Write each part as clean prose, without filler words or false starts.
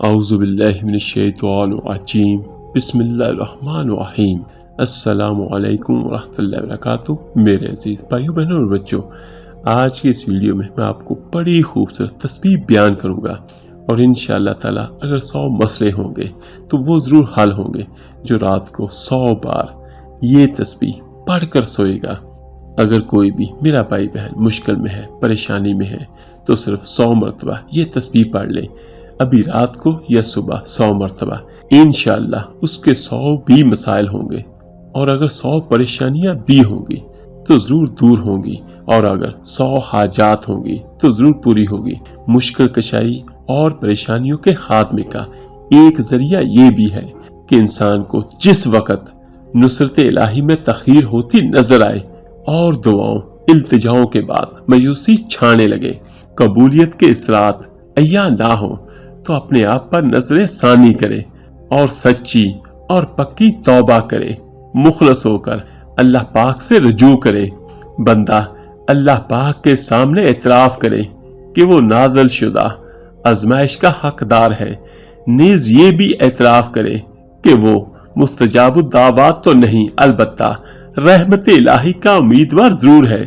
اعوذ باللہ من الشیطان الرجیم بسم اللہ الرحمن الرحیم السلام علیکم ورحمۃ اللہ وبرکاتہ۔ میرے عزیز بھائیو بہنوں اور بچوں، آج کی اس ویڈیو میں آپ کو بڑی خوبصورت تسبیح بیان کروں گا، اور انشاءاللہ تعالیٰ اگر 100 مسئلے ہوں گے تو وہ ضرور حل ہوں گے جو رات کو 100 بار یہ تسبیح پڑھ کر سوئے گا۔ اگر کوئی بھی میرا بھائی بہن مشکل میں ہے، پریشانی میں ہے، تو صرف 100 مرتبہ یہ تسبیح پڑھ لے، ابھی رات کو یا صبح 100 مرتبہ، انشاءاللہ اس کے 100 بھی مسائل ہوں گے، اور اگر 100 پریشانیاں بھی ہوں گی تو ضرور دور ہوں گی، اور اگر 100 حاجات ہوں گی تو ضرور پوری ہوگی۔ مشکل کشائی اور پریشانیوں کے خاتمے کا ایک ذریعہ یہ بھی ہے کہ انسان کو جس وقت نصرت الہی میں تخیر ہوتی نظر آئے اور دعاؤں التجاؤں کے بعد مایوسی چھانے لگے، قبولیت کے اثرات عیاں نہ ہوں، تو اپنے آپ پر نظر ثانی کرے اور سچی اور پکی توبہ کرے، مخلص ہو کر اللہ پاک سے رجوع کرے۔ بندہ اللہ پاک کے سامنے اعتراف کرے کہ وہ نازل شدہ آزمائش کا حقدار ہے، نیز یہ بھی اعتراف کرے کہ وہ مستجاب الدعوات تو نہیں، البتہ رحمت الہی کا امیدوار ضرور ہے،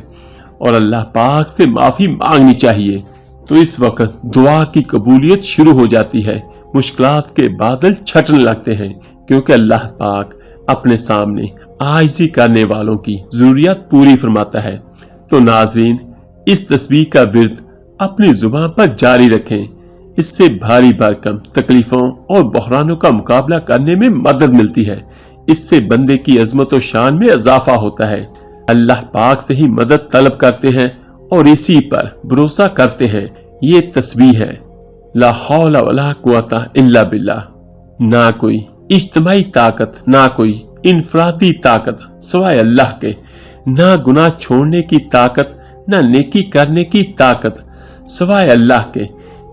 اور اللہ پاک سے معافی مانگنی چاہیے۔ تو اس وقت دعا کی قبولیت شروع ہو جاتی ہے، مشکلات کے بادل چھٹنے لگتے ہیں، کیونکہ اللہ پاک اپنے سامنے عاجزی کرنے والوں کی ضروریات پوری فرماتا ہے۔ تو ناظرین، اس تسبیح کا ورد اپنی زبان پر جاری رکھیں، اس سے بھاری بھرکم تکلیفوں اور بحرانوں کا مقابلہ کرنے میں مدد ملتی ہے، اس سے بندے کی عظمت و شان میں اضافہ ہوتا ہے۔ اللہ پاک سے ہی مدد طلب کرتے ہیں اور اسی پر بھروسہ کرتے ہیں۔ یہ تسبیح ہے لا حول ولا قوت الا باللہ۔ نہ کوئی اجتماعی طاقت، نہ کوئی انفرادی طاقت سوائے اللہ کے، نہ گناہ چھوڑنے کی طاقت، نہ نیکی کرنے کی طاقت سوائے اللہ کے،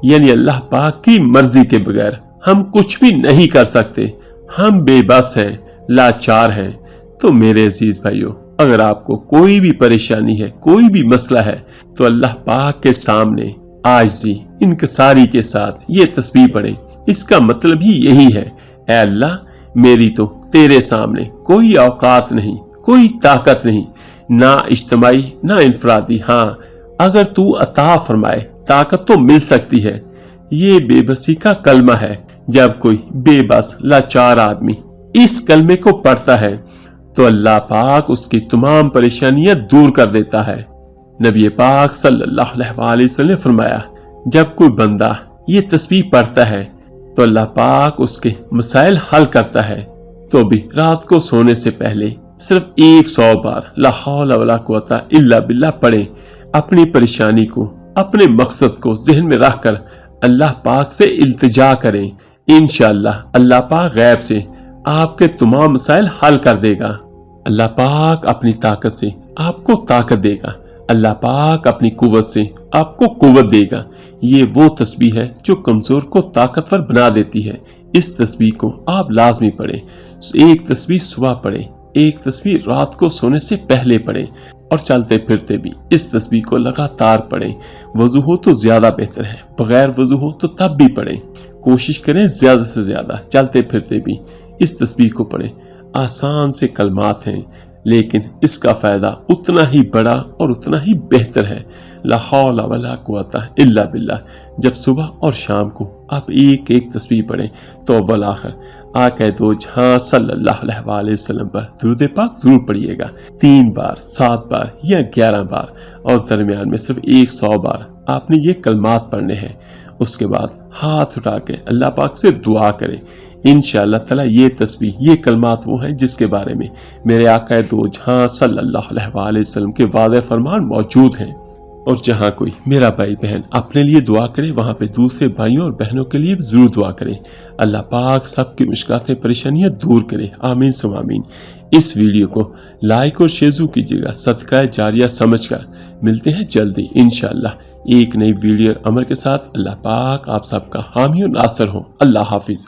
یعنی اللہ پاک کی مرضی کے بغیر ہم کچھ بھی نہیں کر سکتے، ہم بے بس ہیں، لاچار ہیں۔ تو میرے عزیز بھائیو، اگر آپ کو کوئی بھی پریشانی ہے، کوئی بھی مسئلہ ہے، تو اللہ پاک کے سامنے عاجزی انکساری کے ساتھ یہ تسبیح پڑھیں۔ اس کا مطلب ہی یہی ہے، اے اللہ، میری تو تیرے سامنے کوئی اوقات نہیں، کوئی طاقت نہیں، نہ اجتماعی نہ انفرادی۔ ہاں، اگر تو عطا فرمائے طاقت تو مل سکتی ہے۔ یہ بے بسی کا کلمہ ہے۔ جب کوئی بے بس لاچار آدمی اس کلمے کو پڑھتا ہے تو اللہ پاک اس کی تمام پریشانیاں دور کر دیتا ہے۔ نبی پاک صلی اللہ علیہ وسلم نے فرمایا، جب کوئی بندہ یہ تسبیح پڑھتا ہے تو اللہ پاک اس کے مسائل حل کرتا ہے۔ تو بھی رات کو سونے سے پہلے صرف 100 بار لا حول ولا قوت الا باللہ پڑھیں۔ اپنی پریشانی کو، اپنے مقصد کو ذہن میں رکھ کر اللہ پاک سے التجا کریں، انشاءاللہ اللہ پاک غیب سے آپ کے تمام مسائل حل کر دے گا۔ اللہ پاک اپنی طاقت سے آپ کو طاقت دے گا، اللہ پاک اپنی قوت سے آپ کو قوت دے گا۔ یہ وہ تسبیح ہے جو کمزور کو طاقتور بنا دیتی ہے۔ اس تسبیح کو آپ لازمی پڑھیں۔ ایک تسبیح صبح پڑھیں، ایک تسبیح رات کو سونے سے پہلے پڑھیں، اور چلتے پھرتے بھی اس تسبیح کو لگاتار پڑھیں۔ وضو ہو تو زیادہ بہتر ہے، بغیر وضو ہو تو تب بھی پڑھیں۔ کوشش کریں زیادہ سے زیادہ چلتے پھرتے بھی اس تسبیح کو پڑھیں۔ آسان سے کلمات ہیں، لیکن اس کا فائدہ اتنا ہی بڑا اور اتنا ہی بہتر ہے۔ لا حول ولا قوت الا باللہ۔ جب صبح اور شام کو آپ ایک ایک تسبیح پڑھیں تو اول آخر آقا دو جہاں صلی اللہ علیہ وسلم پر درود پاک ضرور پڑھیے گا، 3 بار، 7 بار یا 11 بار، اور درمیان میں صرف 100 بار آپ نے یہ کلمات پڑھنے ہیں۔ اس کے بعد ہاتھ اٹھا کے اللہ پاک سے دعا کریں۔ انشاءاللہ تعالیٰ یہ تسبیح، یہ کلمات وہ ہیں جس کے بارے میں میرے آقا دو جہاں صلی اللہ علیہ وسلم کے وعدہ فرمان موجود ہیں۔ اور جہاں کوئی میرا بھائی بہن اپنے لیے دعا کرے، وہاں پہ دوسرے بھائیوں اور بہنوں کے لیے بھی ضرور دعا کریں۔ اللہ پاک سب کی مشکلات پریشانیاں دور کرے، آمین ثم آمین۔ اس ویڈیو کو لائک اور شیئر کیجیے گا، صدقہ جاریہ سمجھ کر۔ ملتے ہیں جلدی انشاءاللہ ایک نئی ویڈیو عمر کے ساتھ۔ اللہ پاک آپ سب کا حامی و ناصر ہو۔ اللہ حافظ۔